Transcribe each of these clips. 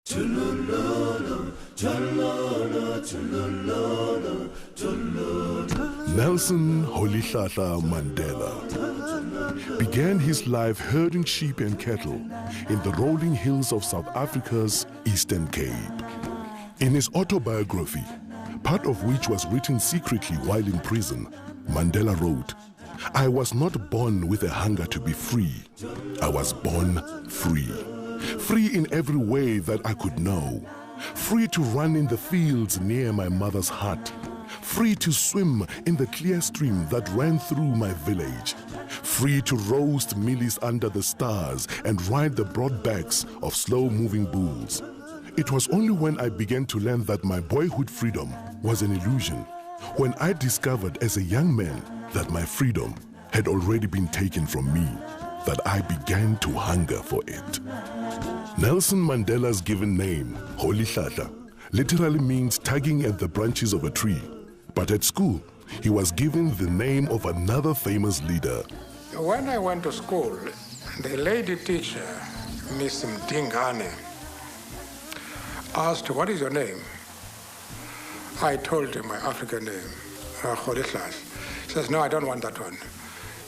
Nelson Rolihlahla Mandela began his life herding sheep and cattle in the rolling hills of South Africa's Eastern Cape. In his autobiography, part of which was written secretly while in prison, Mandela wrote, "I was not born with a hunger to be free. I was born free. Free in every way that I could know. Free to run in the fields near my mother's hut. Free to swim in the clear stream that ran through my village. Free to roast mealies under the stars and ride the broad backs of slow-moving bulls. It was only when I began to learn that my boyhood freedom was an illusion, when I discovered as a young man that my freedom had already been taken from me, that I began to hunger for it." Nelson Mandela's given name, Rolihlahla, literally means tugging at the branches of a tree. But at school, he was given the name of another famous leader. When I went to school, the lady teacher, Miss Mdingane, asked, "What is your name?" I told her my African name, Rolihlahla. She says, "No, I don't want that one.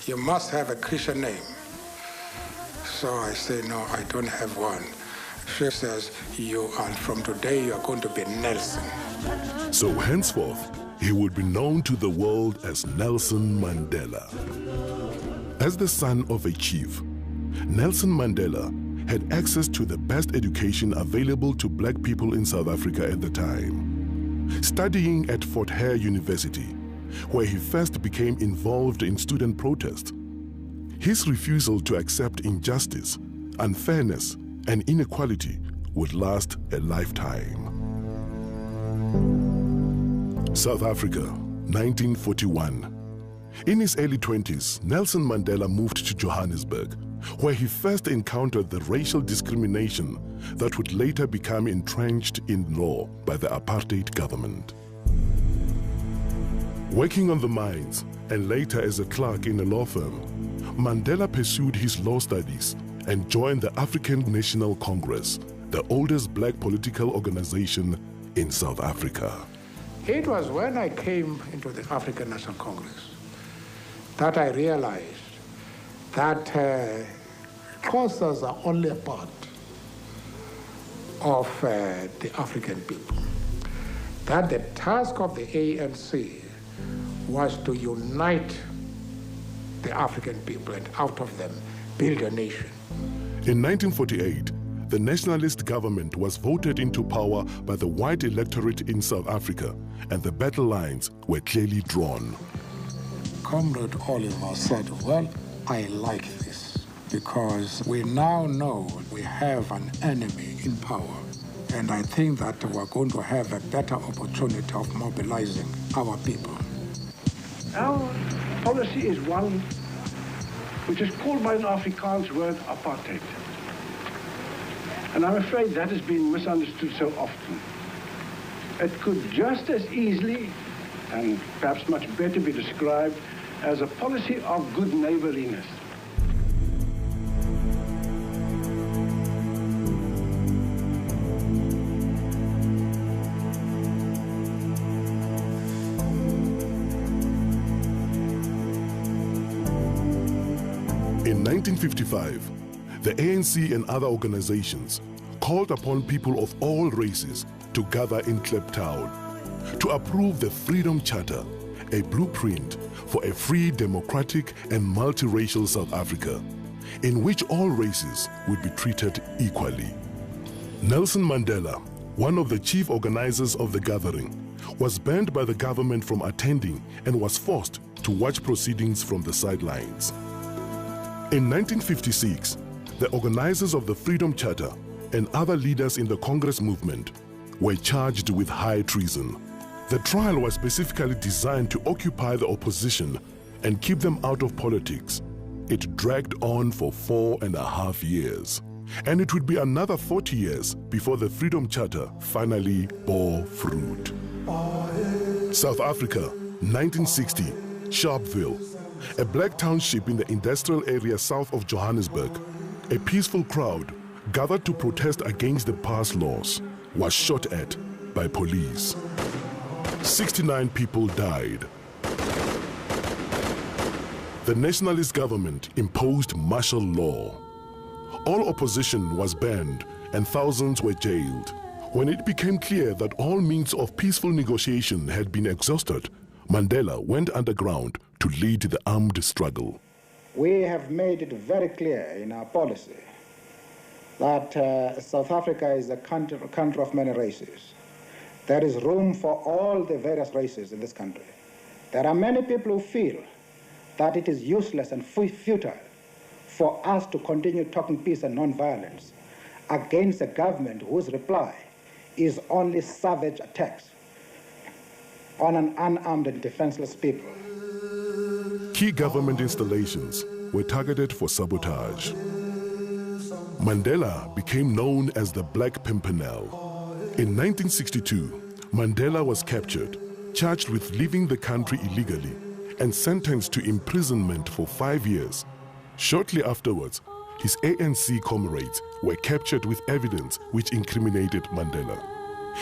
You must have a Christian name." So I say, "No, I don't have one." She says, from today, you are going to be Nelson." So henceforth, he would be known to the world as Nelson Mandela. As the son of a chief, Nelson Mandela had access to the best education available to black people in South Africa at the time. Studying at Fort Hare University, where he first became involved in student protest, his refusal to accept injustice, unfairness, and inequality would last a lifetime. South Africa, 1941. In his early 20s, Nelson Mandela moved to Johannesburg, where he first encountered the racial discrimination that would later become entrenched in law by the apartheid government. Working on the mines and later as a clerk in a law firm, Mandela pursued his law studies and joined the African National Congress, the oldest black political organization in South Africa. It was when I came into the African National Congress that I realized that Xhosas are only a part of the African people. That the task of the ANC was to unite the African people and out of them build a nation. In 1948, the nationalist government was voted into power by the white electorate in South Africa, and the battle lines were clearly drawn. Comrade Oliver said, "Well, I like this because we now know we have an enemy in power, and I think that we're going to have a better opportunity of mobilizing our people." Our policy is one which is called by an Afrikaans word apartheid. And I'm afraid that has been misunderstood so often. It could just as easily, and perhaps much better, be described as a policy of good neighborliness. In 1955, the ANC and other organizations called upon people of all races to gather in Kliptown to approve the Freedom Charter, a blueprint for a free, democratic, and multiracial South Africa, in which all races would be treated equally. Nelson Mandela, one of the chief organizers of the gathering, was banned by the government from attending and was forced to watch proceedings from the sidelines. In 1956, the organizers of the Freedom Charter and other leaders in the Congress movement were charged with high treason. The trial was specifically designed to occupy the opposition and keep them out of politics. It dragged on for 4.5 years, and it would be another 40 years before the Freedom Charter finally bore fruit. South Africa, 1960, Sharpeville, a black township in the industrial area south of Johannesburg. A peaceful crowd gathered to protest against the past laws, was shot at by police. 69 people died. The nationalist government imposed martial law. All opposition was banned and thousands were jailed. When it became clear that all means of peaceful negotiation had been exhausted, Mandela went underground to lead the armed struggle. We have made it very clear in our policy that South Africa is a country of many races. There is room for all the various races in this country. There are many people who feel that it is useless and futile for us to continue talking peace and non-violence against a government whose reply is only savage attacks on an unarmed and defenseless people. Key government installations were targeted for sabotage. Mandela became known as the Black Pimpernel. In 1962, Mandela was captured, charged with leaving the country illegally, and sentenced to imprisonment for 5 years. Shortly afterwards, his ANC comrades were captured with evidence which incriminated Mandela.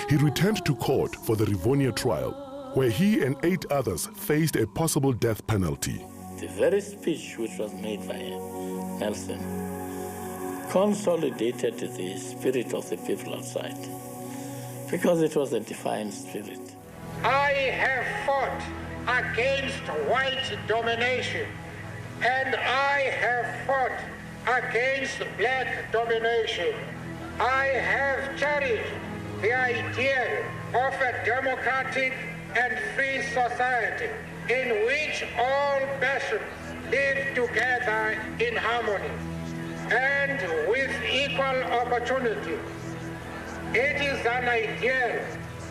He returned to court for the Rivonia trial, where he and 8 others faced a possible death penalty. The very speech which was made by Nelson consolidated the spirit of the people outside, because it was a defiant spirit. I have fought against white domination, and I have fought against black domination. I have cherished the idea of a democratic and free society in which all nations live together in harmony and with equal opportunity. It is an ideal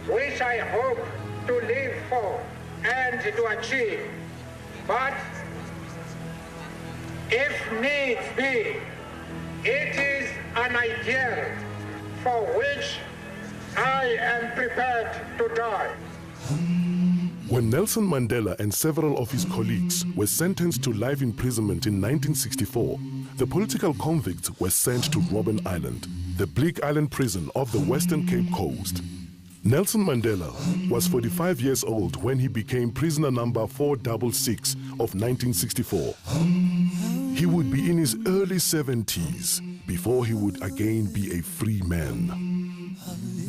which I hope to live for and to achieve. But if needs be, it is an ideal for which I am prepared to die. When Nelson Mandela and several of his colleagues were sentenced to life imprisonment in 1964, the political convicts were sent to Robben Island, the bleak island prison off the Western Cape Coast. Nelson Mandela was 45 years old when he became prisoner number 466 of 1964. He would be in his early 70s before he would again be a free man.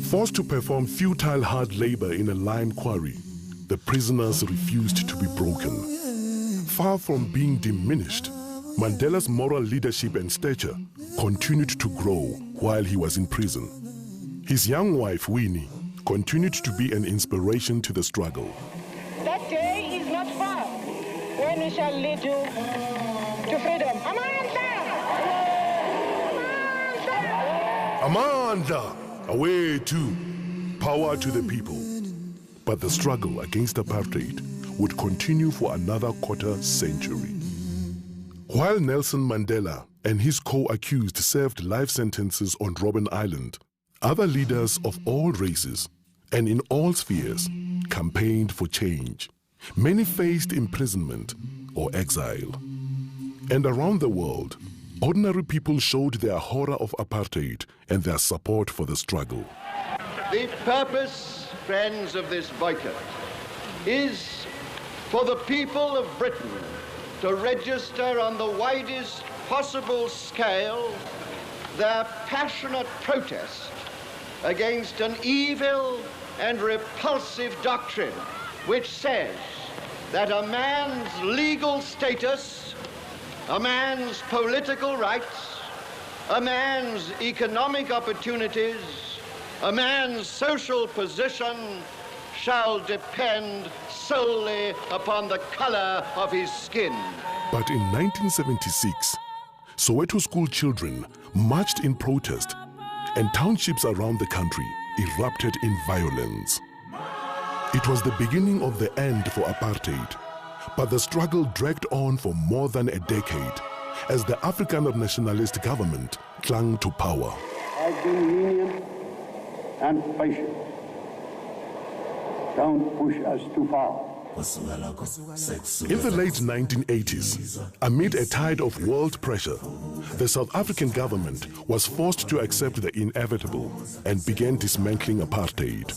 Forced to perform futile hard labor in a lime quarry, the prisoners refused to be broken. Far from being diminished, Mandela's moral leadership and stature continued to grow while he was in prison. His young wife, Winnie, continued to be an inspiration to the struggle. That day is not far when we shall lead you to freedom. Amanda! Away to power to the people. But the struggle against apartheid would continue for another quarter century. While Nelson Mandela and his co-accused served life sentences on Robben Island, other leaders of all races and in all spheres campaigned for change. Many faced imprisonment or exile. And around the world, ordinary people showed their horror of apartheid and their support for the struggle. The purpose, friends, of this boycott is for the people of Britain to register on the widest possible scale their passionate protest against an evil and repulsive doctrine which says that a man's legal status, a man's political rights, a man's economic opportunities, a man's social position shall depend solely upon the color of his skin. But in 1976, Soweto school children marched in protest and townships around the country erupted in violence. It was the beginning of the end for apartheid, but the struggle dragged on for more than a decade as the Afrikaner nationalist government clung to power. I've been lenient and patient. Don't push us too far. In the late 1980s, amid a tide of world pressure, the South African government was forced to accept the inevitable and began dismantling apartheid.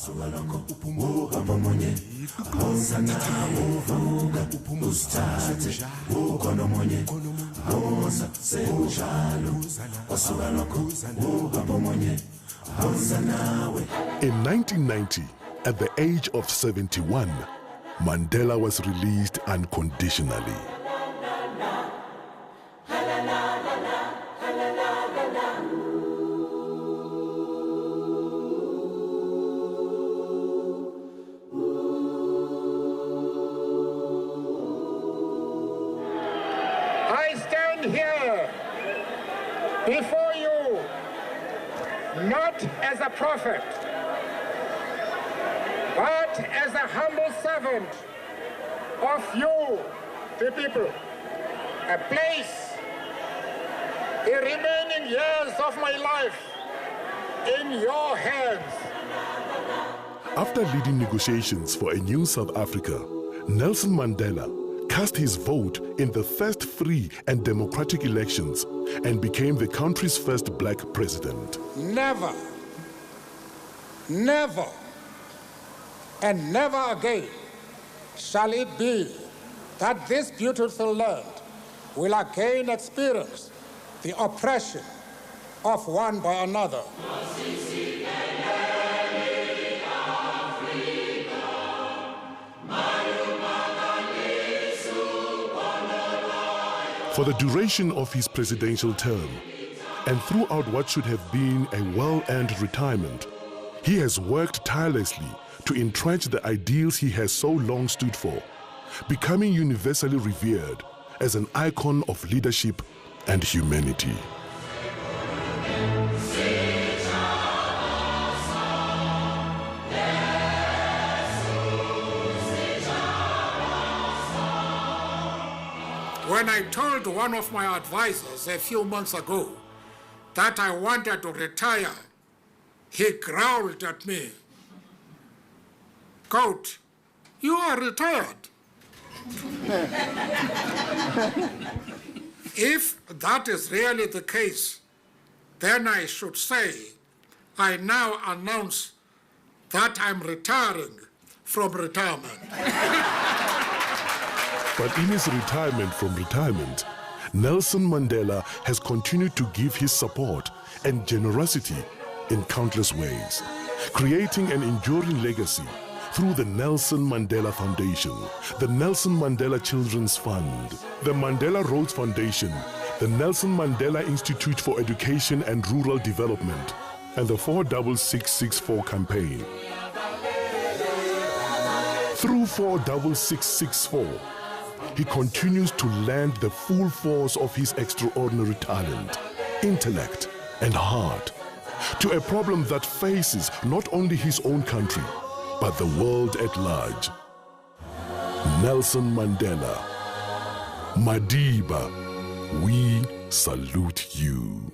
In 1990, at the age of 71, Mandela was released unconditionally. I stand here before you not as a prophet, but as a humble servant of you, the people. I place the remaining years of my life in your hands. After leading negotiations for a new South Africa, Nelson Mandela cast his vote in the first free and democratic elections and became the country's first black president. Never, never, and never again shall it be that this beautiful land will again experience the oppression of one by another. For the duration of his presidential term, and throughout what should have been a well-earned retirement, he has worked tirelessly to entrench the ideals he has so long stood for, becoming universally revered as an icon of leadership and humanity. When I told one of my advisors a few months ago that I wanted to retire, he growled at me, "Goat, you are retired." If that is really the case, then I should say, I now announce that I'm retiring from retirement. But in his retirement from retirement, Nelson Mandela has continued to give his support and generosity in countless ways, creating an enduring legacy through the Nelson Mandela Foundation, the Nelson Mandela Children's Fund, the Mandela Roads Foundation, the Nelson Mandela Institute for Education and Rural Development, and the 46664 campaign. Through 46664, he continues to lend the full force of his extraordinary talent, intellect, and heart to a problem that faces not only his own country, but the world at large. Nelson Mandela, Madiba, we salute you.